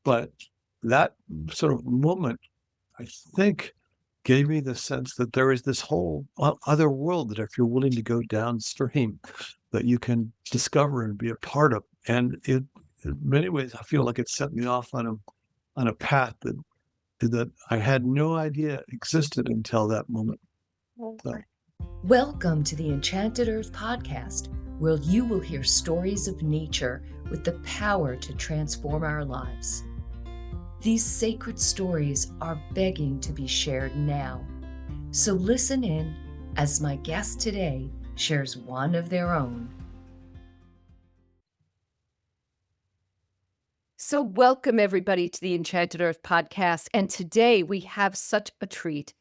But that sort of moment, I think, gave me the sense that there is this whole other world that if you're willing to go downstream, that you can discover and be a part of. And in many ways, I feel like it set me off on a path that I had no idea existed until that moment. So. Welcome to the Enchanted Earth podcast, where you will hear stories of nature with the power to transform our lives. These sacred stories are begging to be shared now. So listen in as my guest today shares one of their own. So welcome everybody to the Enchanted Earth podcast. And today we have such a treat.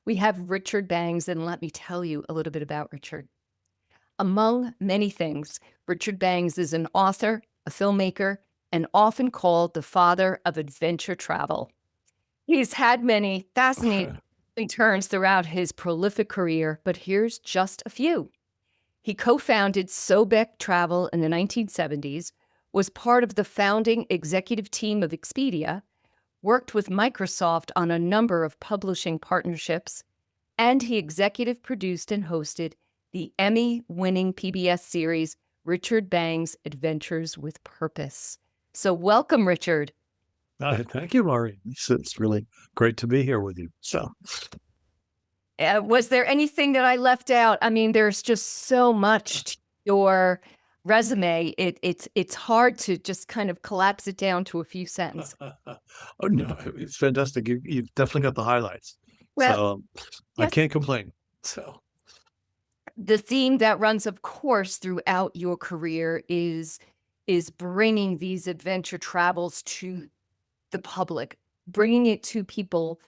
We have Richard Bangs, and let me tell you a little bit about Richard. Among many things, Richard Bangs is an author, a filmmaker, and often called the father of adventure travel. He's had many fascinating turns throughout his prolific career, but here's just a few. He co-founded Sobek Travel in the 1970s, was part of the founding executive team of Expedia, worked with Microsoft on a number of publishing partnerships, and he executive produced and hosted the Emmy-winning PBS series Richard Bangs' Adventures with Purpose. So welcome, Richard. Thank you, Maureen. It's really great to be here with you. So, was there anything that I left out? I mean, there's just so much to your resume. It's hard to just kind of collapse it down to a few sentences. Oh no, it's fantastic. You've definitely got the highlights. Well, so yes. I can't complain. So the theme that runs, of course, throughout your career is bringing these adventure travels to the public, bringing it to people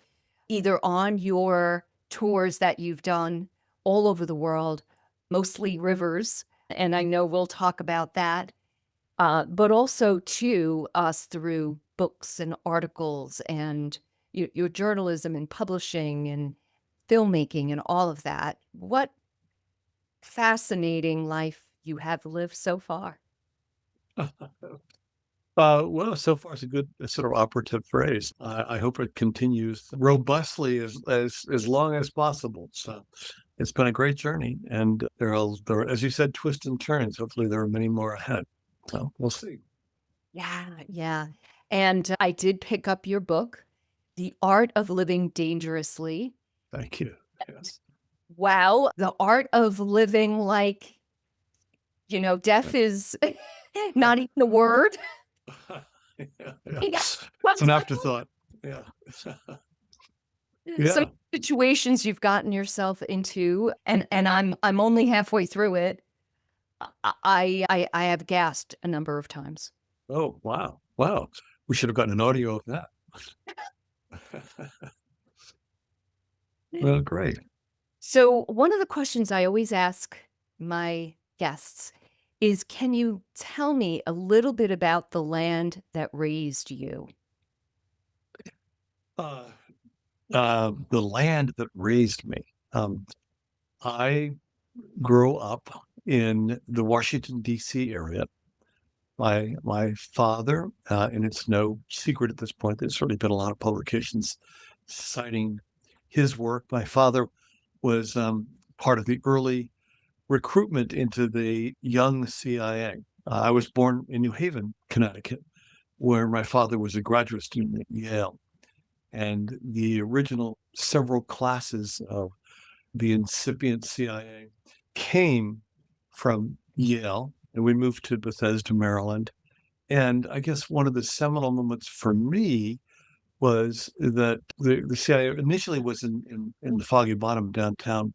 either on your tours that you've done all over the world, mostly rivers, and I know we'll talk about that, but also to us through books and articles and your journalism and publishing and filmmaking and all of that. What fascinating life you have lived so far. well, so far it's a good sort of operative phrase. I hope it continues robustly as long as possible. So it's been a great journey, and there are, as you said, twists and turns. Hopefully there are many more ahead. So we'll see. Yeah. And I did pick up your book, The Art of Living Dangerously. Thank you. Yes. Wow. The art of living like, death is not even a word. Yeah. It's an afterthought. Yeah. Some situations you've gotten yourself into, and I'm only halfway through it. I have gasped a number of times. Oh, wow. We should have gotten an audio of that. Well, great. So one of the questions I always ask my guests is, can you tell me a little bit about the land that raised you? The land that raised me. I grew up in the Washington, D.C. area. My father, and it's no secret at this point, there's certainly been a lot of publications citing his work. My father was part of the early recruitment into the young CIA. I was born in New Haven, Connecticut, where my father was a graduate student at Yale. And the original several classes of the incipient CIA came from Yale, and we moved to Bethesda, Maryland. And I guess one of the seminal moments for me was that the CIA initially was in the Foggy Bottom downtown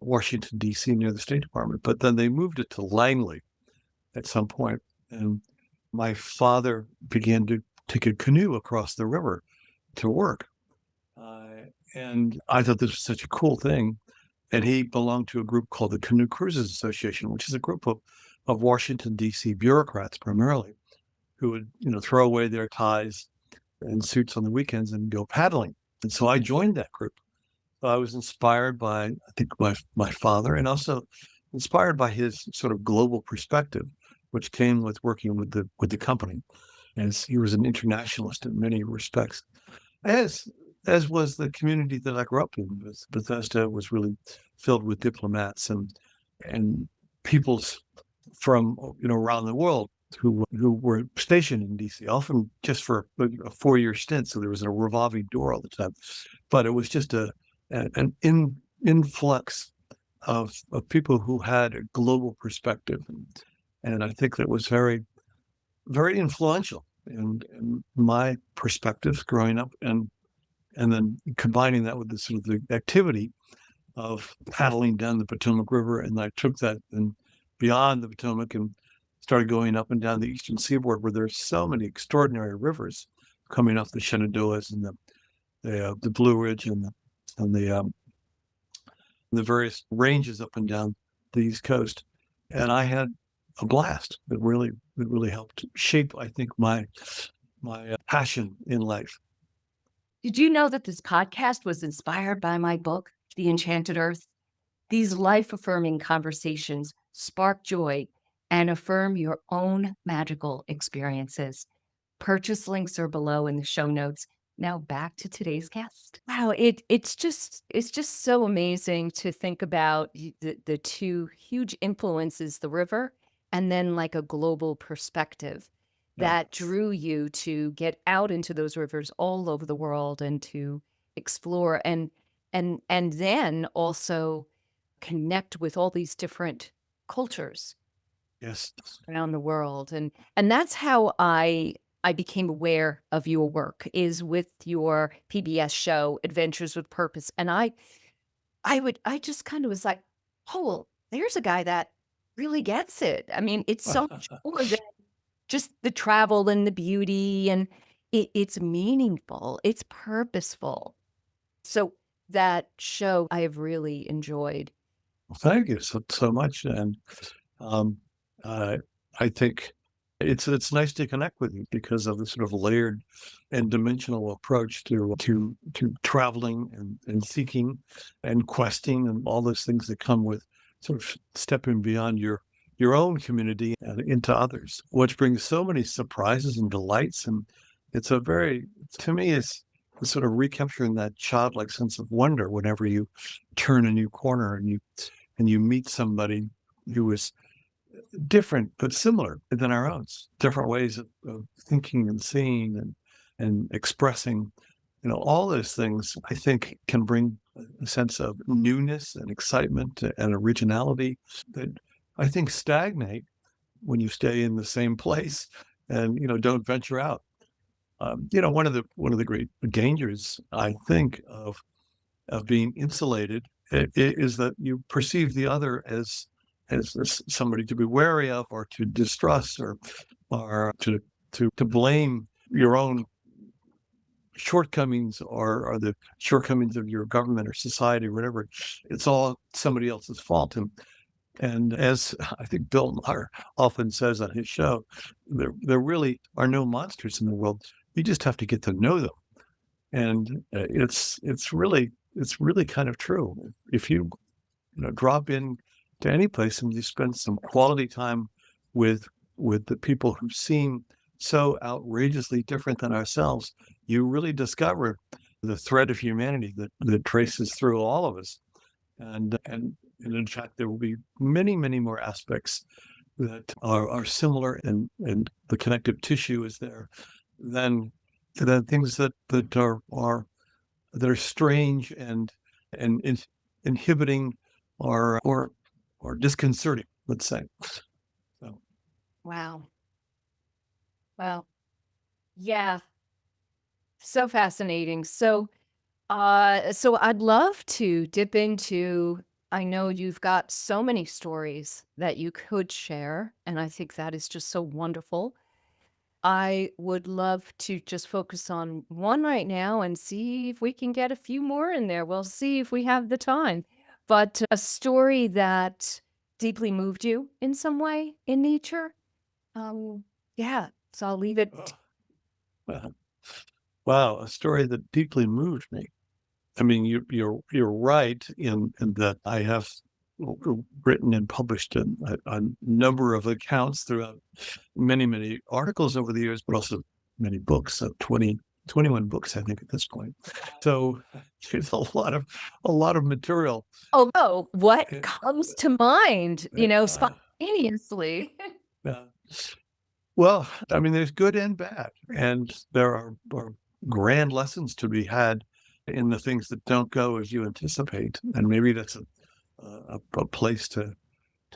Washington, D.C., near the State Department, but then they moved it to Langley at some point. And my father began to take a canoe across the river to work. And I thought this was such a cool thing. And he belonged to a group called the Canoe Cruisers Association, which is a group of Washington, D.C. bureaucrats primarily, who would, throw away their ties and suits on the weekends and go paddling. And so I joined that group. I was inspired by, I think, my father, and also inspired by his sort of global perspective, which came with working with the company. as he was an internationalist in many respects, as as was the community that I grew up in. Bethesda was really filled with diplomats and peoples from around the world who were stationed in DC, often just for a 4-year stint. So there was a revolving door all the time, but it was just an influx of people who had a global perspective, and I think that was very very influential in my perspectives growing up, and then combining that with the sort of the activity of paddling down the Potomac River. And I took that and beyond the Potomac and started going up and down the eastern seaboard, where there's so many extraordinary rivers coming off the Shenandoahs and the Blue Ridge and the various ranges up and down the East Coast. And I had a blast. It really helped shape, I think, my passion in life. Did you know that this podcast was inspired by my book, The Enchanted Earth? These life-affirming conversations spark joy and affirm your own magical experiences. Purchase links are below in the show notes. Now back to today's guest. Wow, it's just so amazing to think about the two huge influences, the river and then like a global perspective Yeah. that drew you to get out into those rivers all over the world and to explore and then also connect with all these different cultures Yes. around the world. And that's how I became aware of your work is with your PBS show Adventures with Purpose. And I just kind of was like, oh, there's a guy that really gets it. I mean, it's so much more than just the travel and the beauty, and it's meaningful, it's purposeful. So that show I have really enjoyed. Thank you so much. And um, uh, I think it's nice to connect with you because of the sort of layered and dimensional approach to traveling and seeking and questing and all those things that come with sort of stepping beyond your own community and into others, which brings so many surprises and delights. And it's a very, to me, it's sort of recapturing that childlike sense of wonder whenever you turn a new corner and you meet somebody who is different but similar than our own, different ways of thinking and seeing and expressing. All those things I think can bring a sense of newness and excitement and originality that I think stagnate when you stay in the same place and don't venture out. One of the great dangers I think of being insulated is that you perceive the other as somebody to be wary of or to distrust or to blame your own shortcomings or the shortcomings of your government or society or whatever. It's all somebody else's fault. And as I think Bill Maher often says on his show, there really are no monsters in the world. You just have to get to know them. And it's really kind of true. If you drop in to any place and you spend some quality time with the people who seem so outrageously different than ourselves, you really discover the thread of humanity that traces through all of us. And in fact, there will be many, many more aspects that are similar, and the connective tissue is there than things that are strange and inhibiting or disconcerting, let's say. So, Wow. Wow. Yeah. So fascinating. So I'd love to dip into, I know you've got so many stories that you could share, and I think that is just so wonderful. I would love to just focus on one right now and see if we can get a few more in there. We'll see if we have the time. But a story that deeply moved you in some way in nature. Yeah, so I'll leave it. uh, wow, a story that deeply moved me. I mean, you're right in that I have written and published a number of accounts throughout many articles over the years, but also many books, so 21 books, I think, at this point. So there's a lot of material. Although, what Uh, comes to mind, uh, spontaneously? uh, well, I mean, there's good and bad, and there are grand lessons to be had in the things that don't go as you anticipate, and maybe that's a place to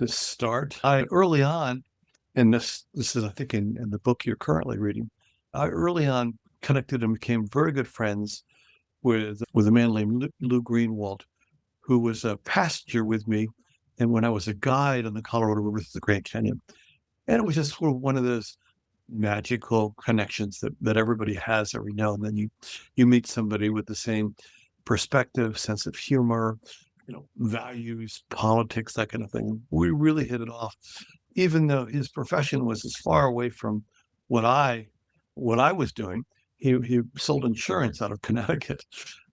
start. I early on, and this is I think in the book you're currently reading, I early on connected and became very good friends with a man named Lou Greenwald, who was a passenger with me, and when I was a guide on the Colorado River to the Grand Canyon, and it was just sort of one of those magical connections that everybody has every now and then. You meet somebody with the same perspective, sense of humor, values, politics, that kind of thing. We really hit it off, even though his profession was as far away from what I what I was doing. He sold insurance out of Connecticut,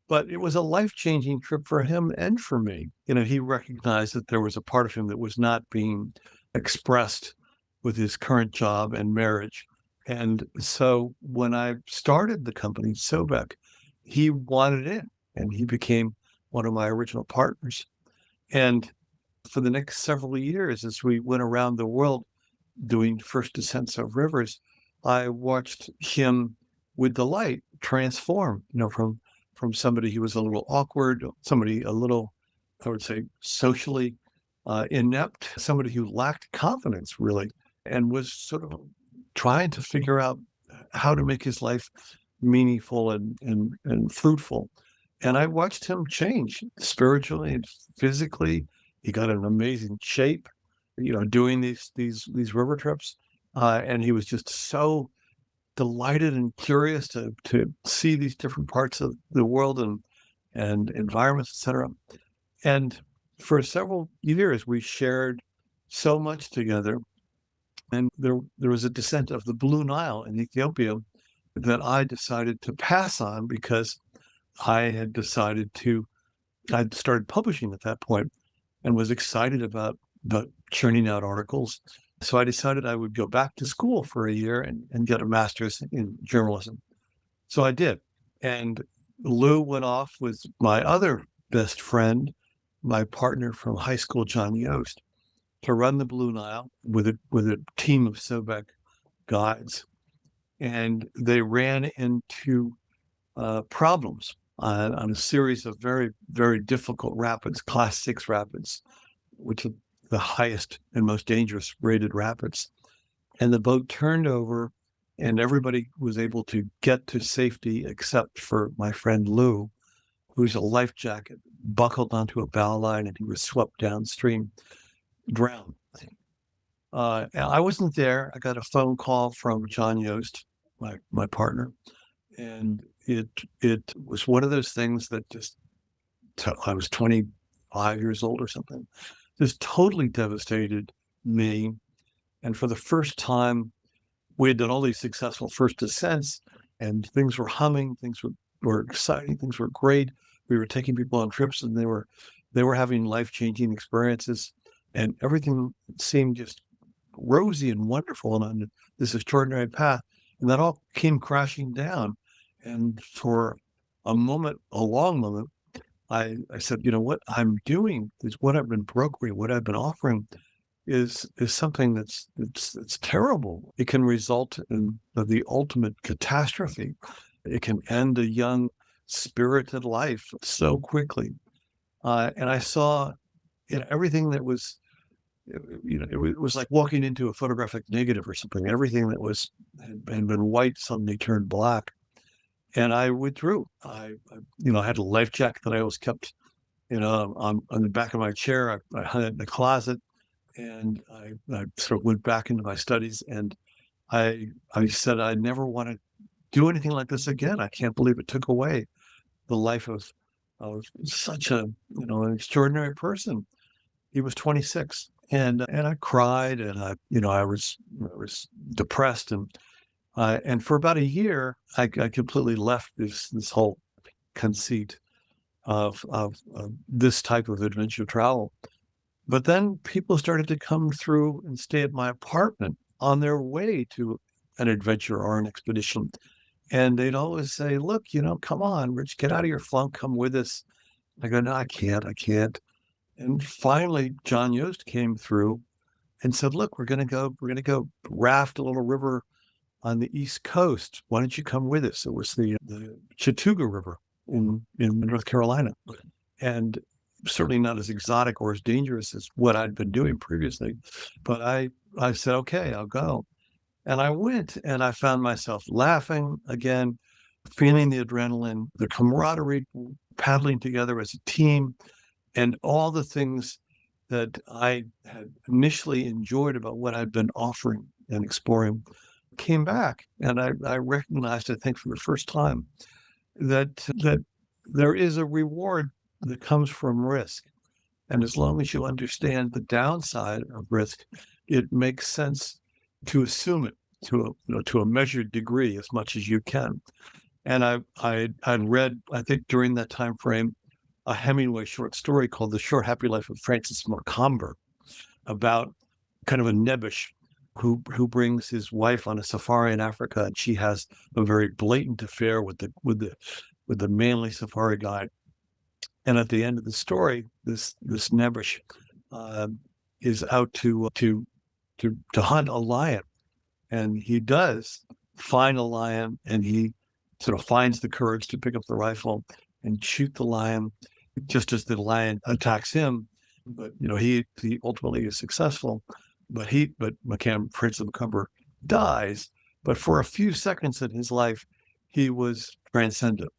but it was a life-changing trip for him and for me. He recognized that there was a part of him that was not being expressed with his current job and marriage. And so when I started the company, Sobek, he wanted in and he became one of my original partners. And for the next several years, as we went around the world doing first descents of rivers, I watched him with delight transform, from somebody who was a little awkward, somebody a little, I would say, socially inept, somebody who lacked confidence, really, and was sort of trying to figure out how to make his life meaningful and fruitful. And I watched him change spiritually and physically. He got in amazing shape, doing these river trips, and he was just so delighted and curious to see these different parts of the world and environments, etc. And for several years, we shared so much together. And there was a descent of the Blue Nile in Ethiopia that I decided to pass on because I had decided I'd started publishing at that point and was excited about churning out articles. So I decided I would go back to school for a year and get a master's in journalism. So I did. And Lou went off with my other best friend, my partner from high school, John Yost, to run the Blue Nile with a team of Sobek guides. And they ran into problems on a series of very, very difficult rapids, class 6 rapids, which are the highest and most dangerous rated rapids. And the boat turned over and everybody was able to get to safety except for my friend Lou, who's a life jacket buckled onto a bow line and he was swept downstream, drowned. I wasn't there. I got a phone call from John Yost, my partner, and it was one of those things that just I was 25 years old or something, just totally devastated me. And for the first time, we had done all these successful first descents, and things were humming, were exciting, things were great. We were taking people on trips, and they were having life-changing experiences, and everything seemed just rosy and wonderful and on this extraordinary path. And that all came crashing down. And for a long moment, I said, what I'm doing is what I've been brokering, what I've been offering is something that's terrible. It can result in the ultimate catastrophe. It can end a young, spirited life so quickly. And I saw everything that was it was like walking into a photographic negative or something. Everything that had been white suddenly turned black, and I withdrew. I had a life jacket that I always kept, on the back of my chair. I hung it in the closet, and I sort of went back into my studies. And I said I never want to do anything like this again. I can't believe it took away the life of such an extraordinary person. He was 26, and I cried, and I was depressed, and for about a year, I completely left this whole conceit of this type of adventure travel. But then people started to come through and stay at my apartment on their way to an adventure or an expedition. And they'd always say, look, come on, Rich, get out of your funk, come with us. I go, no, I can't. And finally, John Yost came through and said, look, we're going to go raft a little river on the East Coast. Why don't you come with us? It was the Chattooga River in North Carolina. And certainly not as exotic or as dangerous as what I'd been doing previously. But I said, okay, I'll go. And I went and I found myself laughing again, feeling the adrenaline, the camaraderie, paddling together as a team, and all the things that I had initially enjoyed about what I'd been offering and exploring came back. And I recognized, I think, for the first time that there is a reward that comes from risk. And as long as you understand the downside of risk, it makes sense to assume it to a measured degree as much as you can. And I'd read, I think during that time frame, a Hemingway short story called The Short Happy Life of Francis Macomber, about kind of a nebbish who brings his wife on a safari in Africa, and she has a very blatant affair with the manly safari guide. And at the end of the story, this nebbish is out to hunt a lion, and he does find a lion, and he sort of finds the courage to pick up the rifle and shoot the lion, just as the lion attacks him. But he ultimately is successful. But Prince of Macomber dies. But for a few seconds in his life, he was transcendent,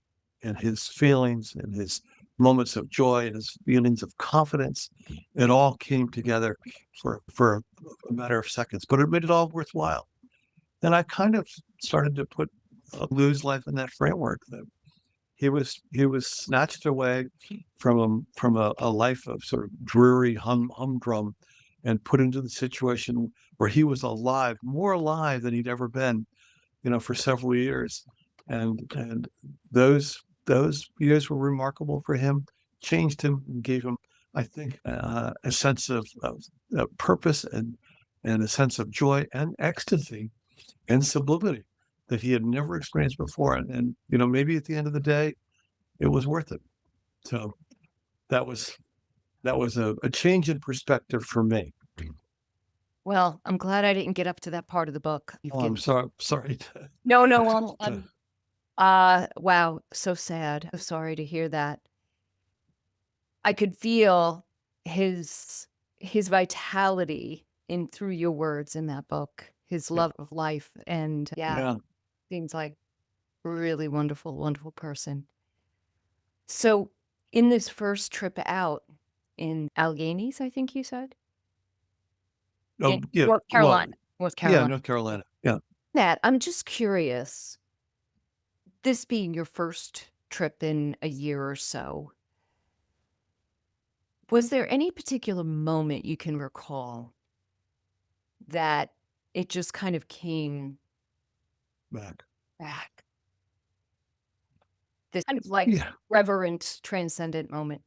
and his feelings and his moments of joy and his feelings of confidence, it all came together for a matter of seconds. But it made it all worthwhile. Then I kind of started to put Lou's life in that framework. That he was snatched away from a life of sort of dreary humdrum, and put into the situation where he was alive, more alive than he'd ever been, for several years. And those years were remarkable for him, changed him, and gave him, I think, a sense of purpose and a sense of joy and ecstasy and sublimity that he had never experienced before. And maybe at the end of the day, it was worth it. So that was a change in perspective for me. Well, I'm glad I didn't get up to that part of the book. I'm sorry. No, wow, so sad. I'm sorry to hear that. I could feel his vitality through your words in that book, his love of life, and seems like a really wonderful, wonderful person. So in this first trip out in Alleghenies, I think you said? Oh, yeah. North Carolina. North Carolina. Yeah. That, I'm just curious, this being your first trip in a year or so, was there any particular moment you can recall that it just kind of came Back? This kind of like reverent, transcendent moment.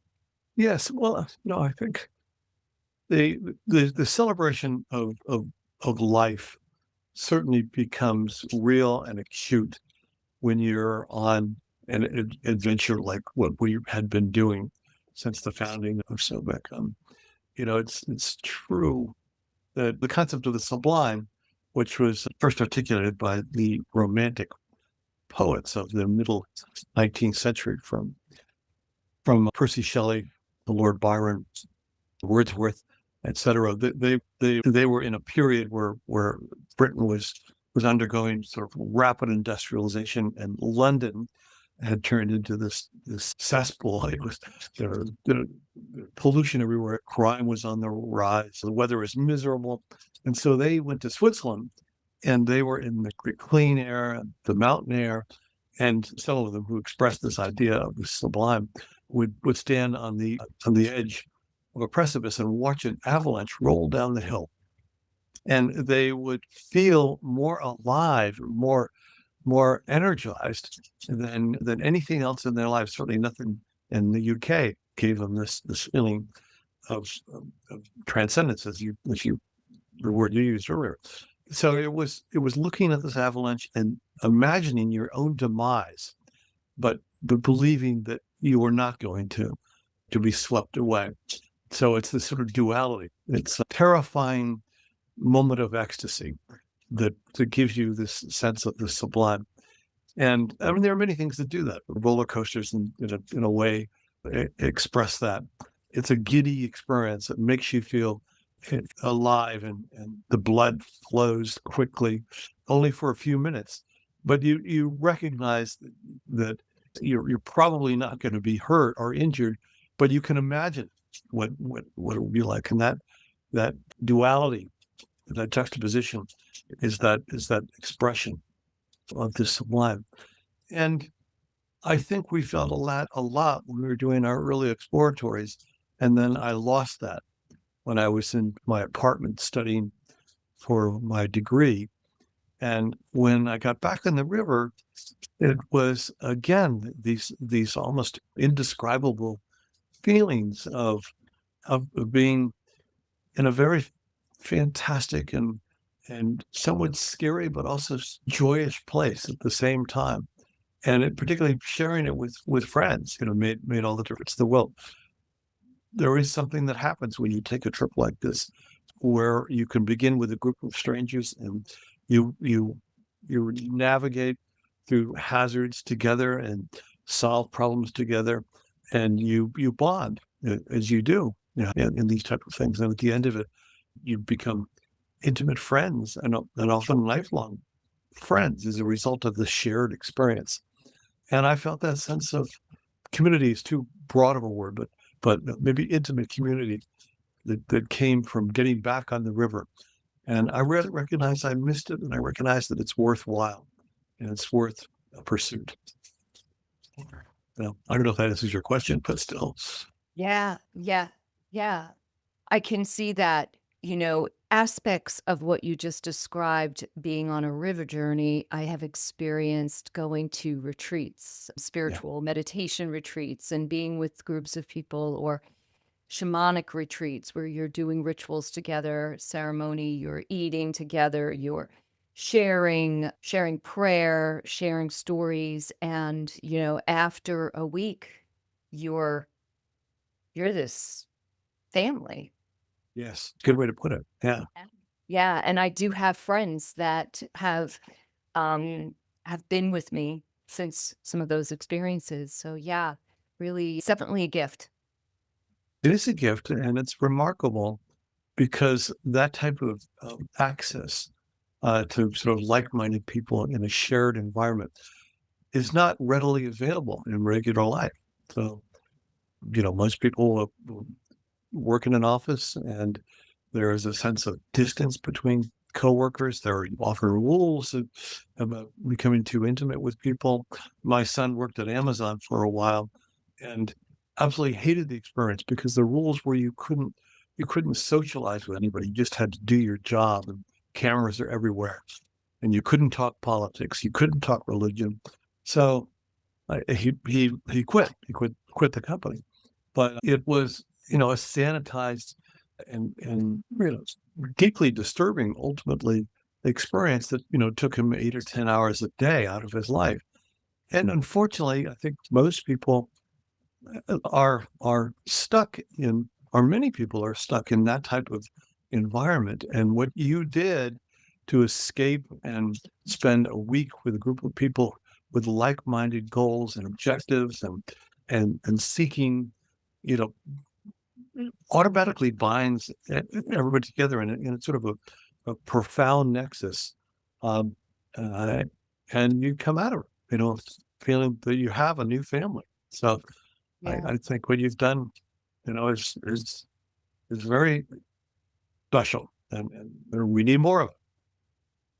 Yes. Well, I think the celebration of life certainly becomes real and acute when you're on an adventure like what we had been doing since the founding of Sobek. It's true that the concept of the sublime, which was first articulated by the Romantic poets of the middle 19th century, from Percy Shelley to Lord Byron, Wordsworth, etc. They were in a period where Britain was undergoing sort of rapid industrialization, and London had turned into this cesspool. It was the pollution everywhere. Crime was on the rise. The weather was miserable, and so they went to Switzerland, and they were in the clean air, the mountain air, and some of them who expressed this idea of the sublime would stand on the edge of a precipice and watch an avalanche roll down the hill, and they would feel more alive, more energized than anything else in their lives. Certainly nothing in the UK gave them this feeling of transcendence, as the word you used earlier. So it was looking at this avalanche and imagining your own demise, but believing that you were not going to be swept away. So it's this sort of duality. It's a terrifying moment of ecstasy that gives you this sense of the sublime. And I mean, there are many things that do that. Roller coasters, in a way, express that. It's a giddy experience that makes you feel alive, and the blood flows quickly, only for a few minutes. But you recognize that you're probably not going to be hurt or injured, but you can imagine what it would be like, and that duality, that juxtaposition, is that expression of the sublime. And I think we felt a lot when we were doing our early exploratories. And then I lost that when I was in my apartment studying for my degree. And when I got back on the river, it was again these almost indescribable feelings of being in a very fantastic and somewhat scary, but also joyous place at the same time. And it, particularly sharing it with friends, made all the difference in the world. There is something that happens when you take a trip like this, where you can begin with a group of strangers, and you navigate through hazards together and solve problems together, and you bond as you do, in these type of things. And at the end of it, you become intimate friends, and often lifelong friends as a result of the shared experience. And I felt that sense of community is too broad of a word, but maybe intimate community that came from getting back on the river. And I recognize I missed it, and I recognize that it's worthwhile and it's worth a pursuit. Well, I don't know if that answers your question, but still. Yeah, yeah, yeah. I can see that, aspects of what you just described being on a river journey. I have experienced going to retreats, Yeah. spiritual meditation retreats, and being with groups of people, or shamanic retreats where you're doing rituals together, ceremony, you're eating together, you're sharing prayer, sharing stories. And, after a week, you're this family. Yes. Good way to put it. Yeah. Yeah. Yeah, and I do have friends that um have been with me since some of those experiences. So yeah, really, it's definitely a gift. It is a gift, and it's remarkable because that type of access to sort of like-minded people in a shared environment is not readily available in regular life. So, most people work in an office, and there is a sense of distance between coworkers. There are often rules about becoming too intimate with people. My son worked at Amazon for a while and absolutely hated the experience because the rules were you couldn't socialize with anybody. You just had to do your job, and cameras are everywhere. And you couldn't talk politics. You couldn't talk religion. So he quit. He quit the company. But it was, a sanitized and deeply disturbing, ultimately, experience that took him 8 or 10 hours a day out of his life. And unfortunately, I think most people are stuck in, or many people are stuck in that type of environment. And what you did to escape and spend a week with a group of people with like-minded goals and objectives, and seeking, you know, automatically binds everybody together in a sort of a profound nexus. Um, uh, and you come out of it, feeling that you have a new family. So Yeah. I think what you've done, is very special, and we need more of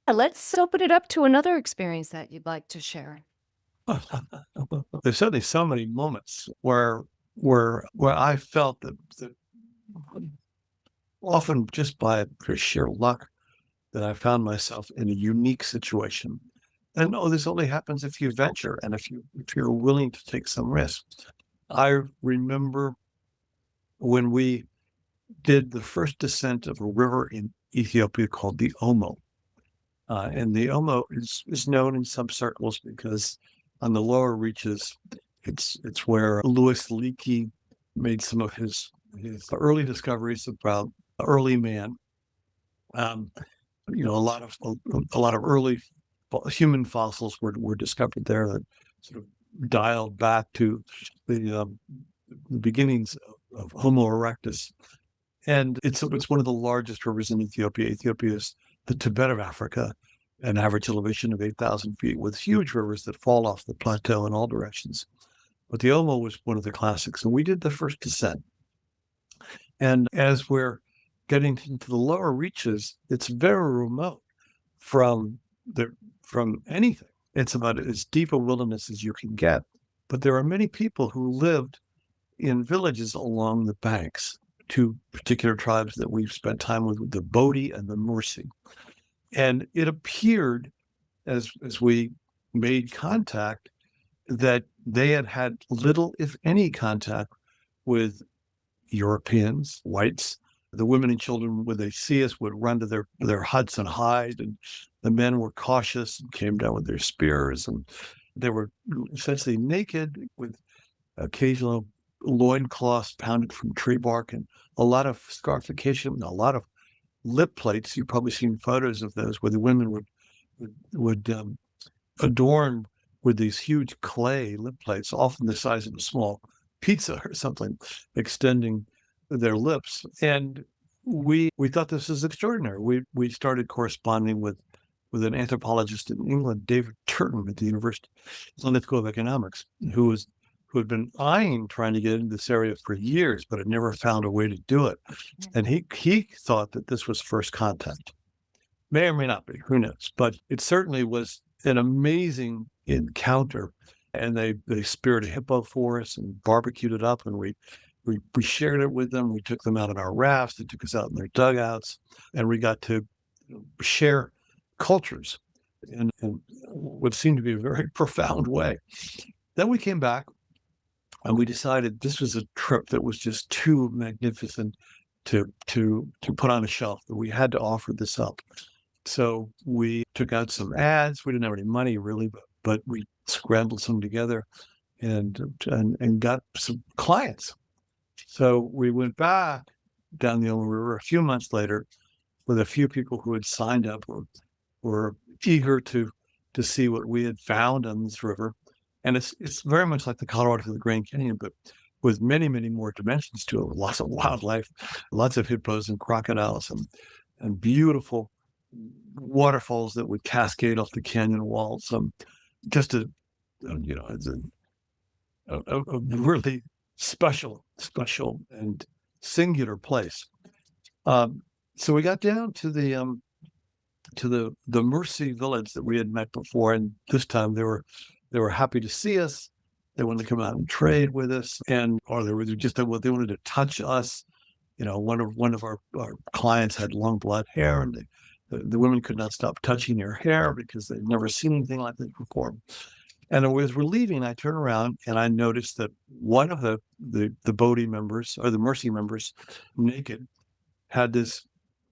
Let's open it up to another experience that you'd like to share. it. There's certainly so many moments where I felt that often just by sheer luck, that I found myself in a unique situation. And no, this only happens if you venture and if you're willing to take some risks. I remember when we did the first descent of a river in Ethiopia called the Omo. And the Omo is known in some circles because on the lower reaches, it's where Louis Leakey made some of his early discoveries about early man. Um, a lot of early human fossils were discovered there that sort of dialed back to the beginnings of Homo erectus. And it's one of the largest rivers in Ethiopia. Ethiopia is the Tibet of Africa, an average elevation of 8,000 feet, with huge rivers that fall off the plateau in all directions. But the Omo was one of the classics, and we did the first descent. And as we're getting into the lower reaches, it's very remote from from anything. It's about as deep a wilderness as you can get. But there are many people who lived in villages along the banks. Two particular tribes that we've spent time with, the Bodhi and the Mursi. And it appeared as we made contact that they had little, if any, contact with Europeans, whites. The women and children, when they see us, would run to their huts and hide. And the men were cautious and came down with their spears. And they were essentially naked with occasional loincloths pounded from tree bark and a lot of scarification, a lot of lip plates. You've probably seen photos of those where the women would adorn with these huge clay lip plates, often the size of a small pizza or something, extending their lips. And we thought this was extraordinary. We started corresponding with an anthropologist in England, David Turton at the University School of Economics, who had been eyeing trying to get into this area for years, but had never found a way to do it. And he thought that this was first contact. May or may not be, who knows? But it certainly was an amazing encounter. And they speared a hippo for us and barbecued it up, and we shared it with them. We took them out on our rafts. They took us out in their dugouts, and we got to share cultures in what seemed to be a very profound way. Then we came back, and we decided this was a trip that was just too magnificent to put on a shelf, that we had to offer this up. So we took out some ads. We didn't have any money really, but we scrambled some together and got some clients. So we went back down the Omo River a few months later with a few people who had signed up or were eager to see what we had found on this river. And it's very much like the Colorado to the Grand Canyon, but with many, many more dimensions to it. Lots of wildlife, lots of hippos and crocodiles, and beautiful waterfalls that would cascade off the canyon walls. Just it's a really special and singular place. So we got down to the Mursi village that we had met before, and this time they were happy to see us. They wanted to come out and trade with us, or they were just they wanted to touch us. One of our clients had long blonde hair, and the women could not stop touching her hair because they'd never seen anything like this before. And as we're leaving, I turn around and I noticed that one of the Bodhi members, or the Mursi members, naked, had this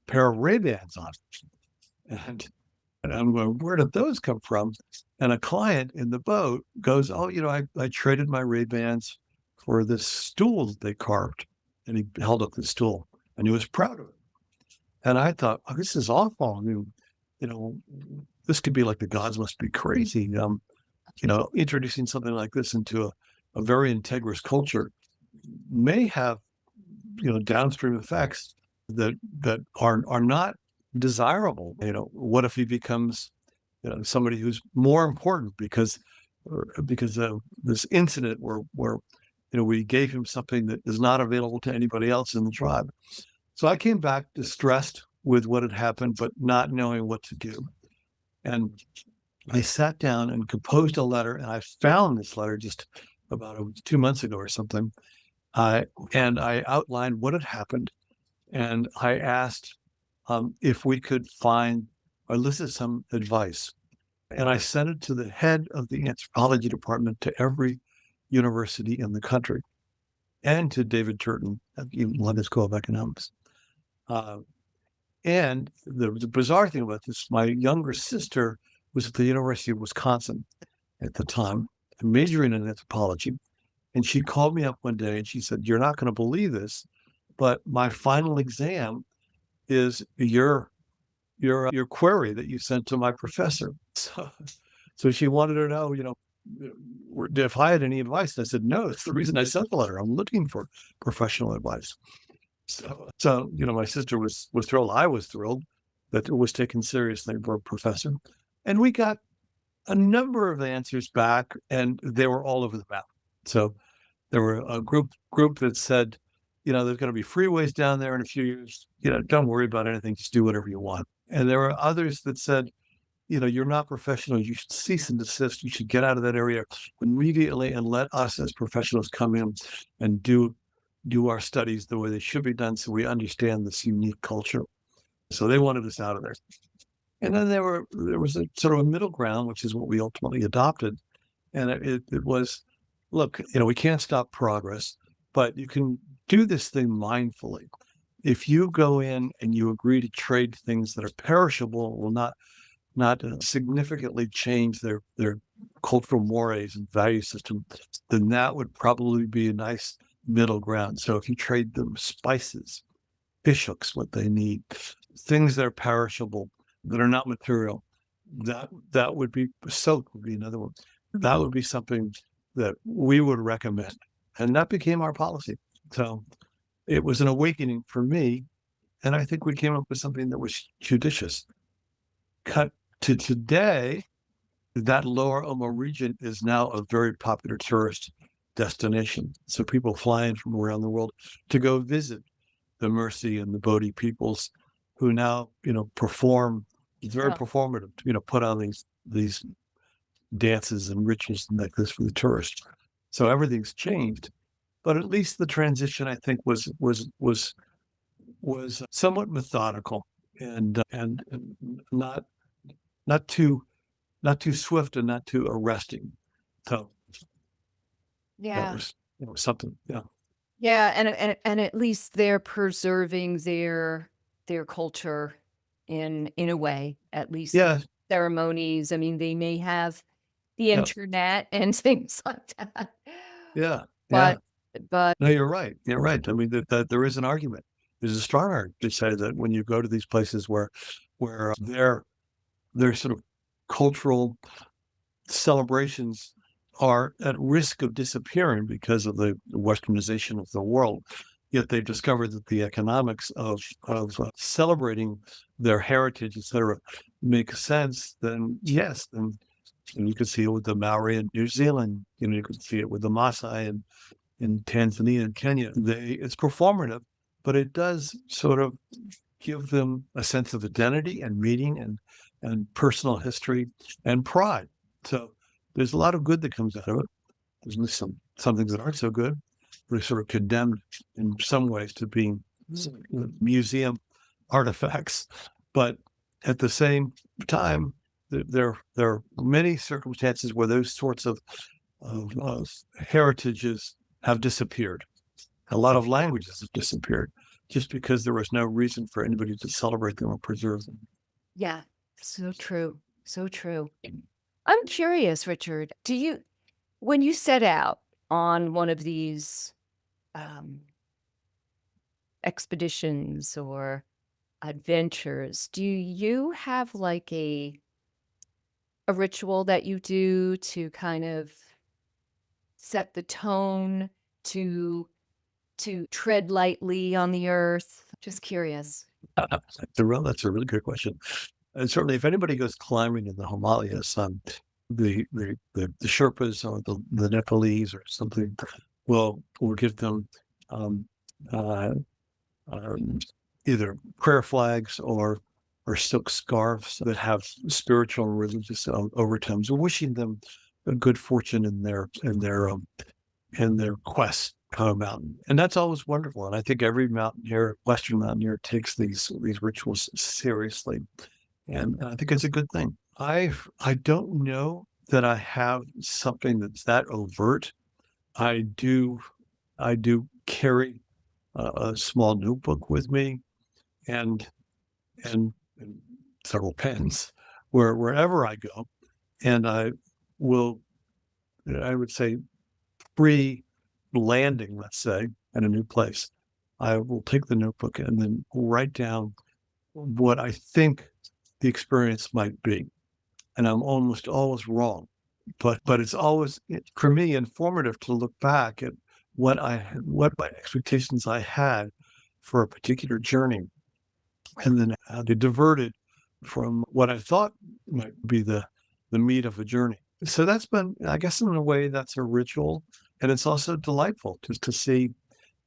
pair of Ray-Bans on. And I'm going, where did those come from? And a client in the boat goes, oh, I traded my Ray-Bans for this stool that they carved. And he held up the stool, and he was proud of it. And I thought, oh, this is awful. I mean, this could be like the gods must be crazy. Introducing something like this into a very integrous culture may have, downstream effects that are not desirable. What if he becomes, somebody who's more important because of this incident where we gave him something that is not available to anybody else in the tribe. So I came back distressed with what had happened, but not knowing what to do. And I sat down and composed a letter, and I found this letter just about 2 months ago or something. And I outlined what had happened, and I asked if we could find or elicit some advice. And I sent it to the head of the anthropology department to every university in the country, and to David Turton at the London School of Economics. And the bizarre thing about this, my younger sister was at the University of Wisconsin at the time, majoring in anthropology. And she called me up one day and she said, "You're not going to believe this, but my final exam is your query that you sent to my professor." So she wanted to know, if I had any advice. And I said, "No, it's the reason I sent the letter. I'm looking for professional advice." So my sister was thrilled. I was thrilled that it was taken seriously by a professor. And we got a number of answers back, and they were all over the map. So there were a group that said, there's going to be freeways down there in a few years. Don't worry about anything. Just do whatever you want. And there were others that said, you're not professional. You should cease and desist. You should get out of that area immediately and let us as professionals come in and do our studies the way they should be done, so we understand this unique culture. So they wanted us out of there. And then there was a sort of a middle ground, which is what we ultimately adopted. And it was, look, we can't stop progress, but you can do this thing mindfully. If you go in and you agree to trade things that are perishable, will not significantly change their cultural mores and value system, then that would probably be a nice middle ground. So if you trade them spices, fish hooks, what they need, things that are perishable, that are not material, that would be, soap would be another one. That would be something that we would recommend. And that became our policy. So it was an awakening for me. And I think we came up with something that was judicious. Cut to today, that lower Omo region is now a very popular tourist destination. So people fly in from around the world to go visit the Mercy and the Bodhi peoples, who now, perform. It's very performative, put on these dances and rituals and like this for the tourists. So everything's changed, but at least the transition, I think, was somewhat methodical and not not too swift and not too arresting. So that Yeah. was something. Yeah. Yeah, and at least they're preserving their culture in a way, at least Yeah. ceremonies. I mean, they may have the Yeah. internet and things like that. Yeah. Yeah. But but No, you're right. You're right. I mean, that there is an argument. There's a strong argument to say that when you go to these places where their sort of cultural celebrations are at risk of disappearing because of the westernization of the world, yet they've discovered that the economics of celebrating their heritage, etc., make sense. Then yes, then you can see it with the Maori in New Zealand. You can see it with the Maasai in Tanzania and Kenya. It's performative, but it does sort of give them a sense of identity and meaning and personal history and pride. So there's a lot of good that comes out of it. There's some things that aren't so good. We're sort of condemned in some ways to being museum artifacts, but at the same time, there are many circumstances where those sorts of heritages have disappeared. A lot of languages have disappeared just because there was no reason for anybody to celebrate them or preserve them. yeah, so true. So true. I'm curious, Richard, when you set out on one of these um, expeditions or adventures, do you have like a ritual that you do to kind of set the tone, to tread lightly on the earth? Just curious. That's a really good question. And certainly, if anybody goes climbing in the Himalayas, the Sherpas or the Nepalese or something will give them um, uh, either prayer flags or silk scarves that have spiritual and religious overtones, wishing them a good fortune in their quest to a mountain. And that's always wonderful. And I think every mountaineer, Western mountaineer, takes these rituals seriously. And I think it's a good thing. I don't know that I have something that's that overt. I do carry a small notebook with me, and and several pens wherever I go. And I would say, pre-landing, let's say, at a new place, I will take the notebook and then write down what I think the experience might be. And I'm almost always wrong, but it's always, for me, informative to look back at what my expectations I had for a particular journey, and then how they diverted from what I thought might be the meat of a journey. So that's been, I guess, in a way, that's a ritual, and it's also delightful just to see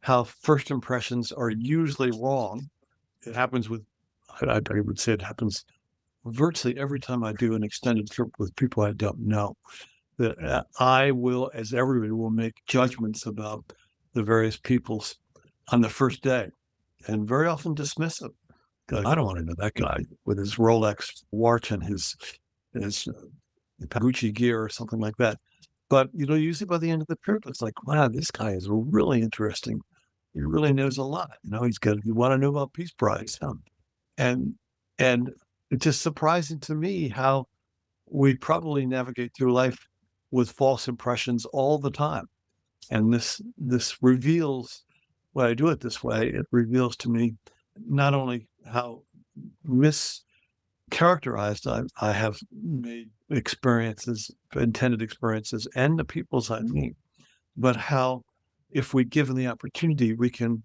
how first impressions are usually wrong. It happens with, I would say, it happens virtually every time I do an extended trip with people I don't know. That I will, as everybody, will make judgments about the various peoples on the first day, and very often dismiss them. Like, I don't want to know that guy with his Rolex watch and his Gucci gear or something like that. But usually by the end of the trip, it's like, wow, this guy is really interesting. He really knows a lot. He's got. You want to know about Peace Prize, huh? And and it's just surprising to me how we probably navigate through life with false impressions all the time. And this reveals, when I do it this way, it reveals to me not only how mischaracterized I have made experiences, intended experiences, and the peoples I meet, but how, if we given the opportunity, we can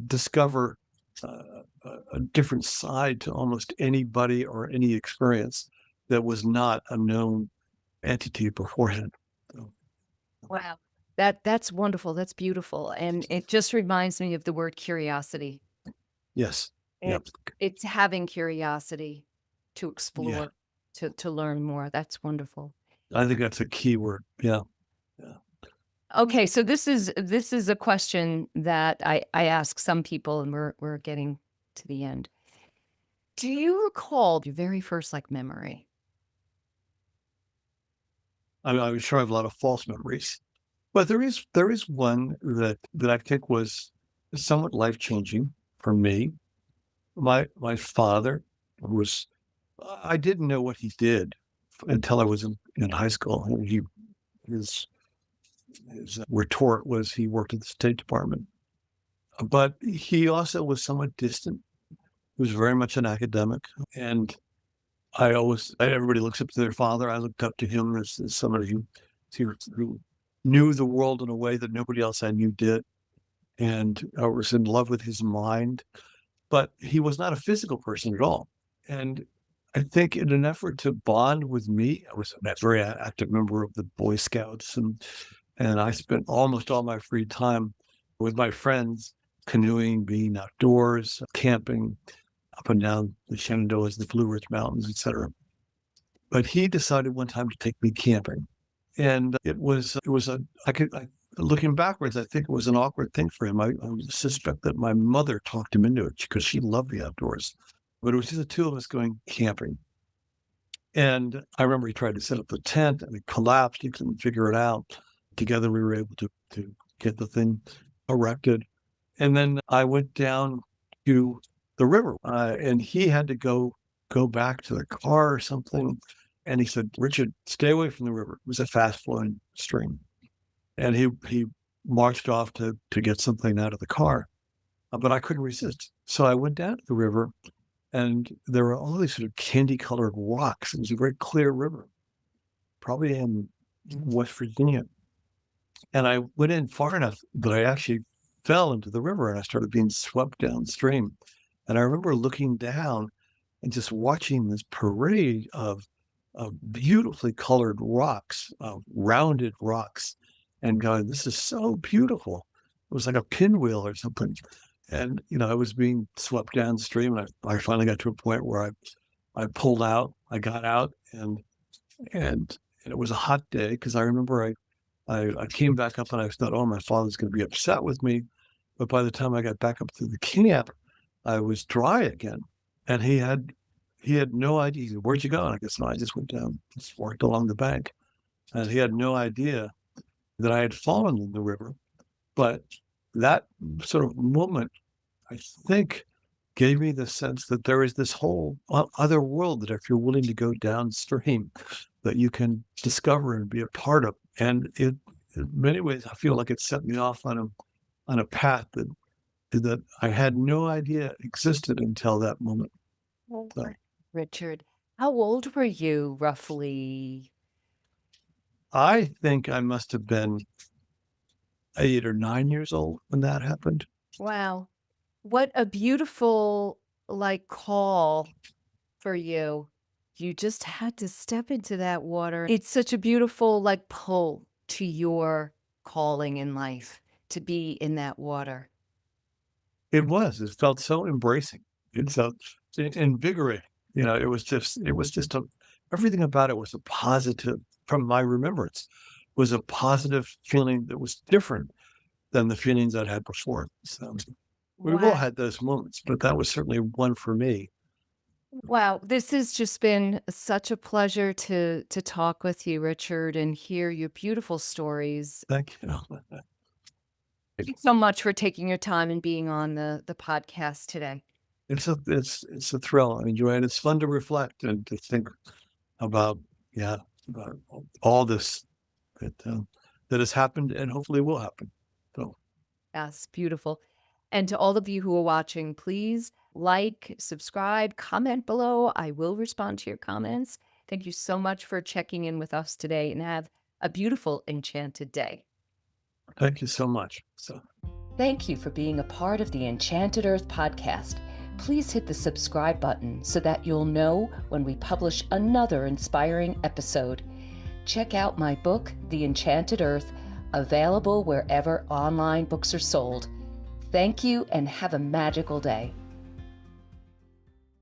discover a different side to almost anybody or any experience that was not a known entity beforehand. So, Wow. That's wonderful. That's beautiful. And it just reminds me of the word curiosity. yes. Yep. It's having curiosity to Yeah. explore, to learn more. That's wonderful. I think that's a key word. Yeah. Yeah. Okay, so this is a question that I ask some people, and we're getting to the end. Do you recall your very first memory? I'm sure I have a lot of false memories, but there is one that I think was somewhat life changing for me. My father was, I didn't know what he did until I was in high school. His his retort was he worked at the State Department, but he also was somewhat distant. He was very much an academic, and everybody looks up to their father. I looked up to him as somebody who knew the world in a way that nobody else I knew did, and I was in love with his mind. But he was not a physical person at all. And I think, in an effort to bond with me, I was a very active member of the Boy Scouts, and I spent almost all my free time with my friends, canoeing, being outdoors, camping up and down the Shenandoahs, the Blue Ridge Mountains, etc. But he decided one time to take me camping, and it was looking backwards, I think it was an awkward thing for him. I suspect that my mother talked him into it because she loved the outdoors. But it was just the two of us going camping. And I remember he tried to set up the tent and it collapsed. He couldn't figure it out. Together we were able to get the thing erected. And then I went down to the river, and he had to go back to the car or something. And he said, "Richard, stay away from the river." It was a fast flowing stream. And he marched off to get something out of the car, but I couldn't resist. So I went down to the river, and there were all these sort of candy colored rocks. It was a very clear river, probably in West Virginia. And I went in far enough that I actually fell into the river, and I started being swept downstream. And I remember looking down and just watching this parade of beautifully colored rocks, rounded rocks, and going, "This is so beautiful." It was like a pinwheel or something. And I was being swept downstream, and I finally got to a point where I pulled out. I got out, and it was a hot day, because I remember I came back up and I thought, "Oh, my father's going to be upset with me." But by the time I got back up to the camp, I was dry again, and he had no idea. He said, "Where'd you go?" And I guess, "No, I just went down, just walked along the bank." And he had no idea that I had fallen in the river. But that sort of moment, I think, gave me the sense that there is this whole other world that if you're willing to go downstream, that you can discover and be a part of. And in many ways, I feel like it set me off on a path that I had no idea existed until that moment. So Richard, how old were you roughly? I think I must have been 8 or 9 years old when that happened. Wow. What a beautiful, call for you. You just had to step into that water. It's such a beautiful, pull to your calling in life to be in that water. It was. It felt so embracing. It felt invigorating. It was just everything about it was a positive, from my remembrance, was a positive feeling that was different than the feelings I'd had before. So we've all Wow. had those moments, but that was certainly one for me. Wow, this has just been such a pleasure to talk with you, Richard, and hear your beautiful stories. Thank you. Thank you so much for taking your time and being on the podcast today. It's a thrill. I enjoy it. It's fun to reflect and to think about, yeah, about all this that that has happened and hopefully will happen. So Yes, beautiful. And to all of you who are watching, please like, subscribe, comment below. I will respond to your comments. Thank you so much for checking in with us today and have a beautiful Enchanted day. thank you so much. So. Thank you for being a part of the Enchanted Earth podcast. Please hit the subscribe button so that you'll know when we publish another inspiring episode. Check out my book, The Enchanted Earth, available wherever online books are sold. Thank you and have a magical day.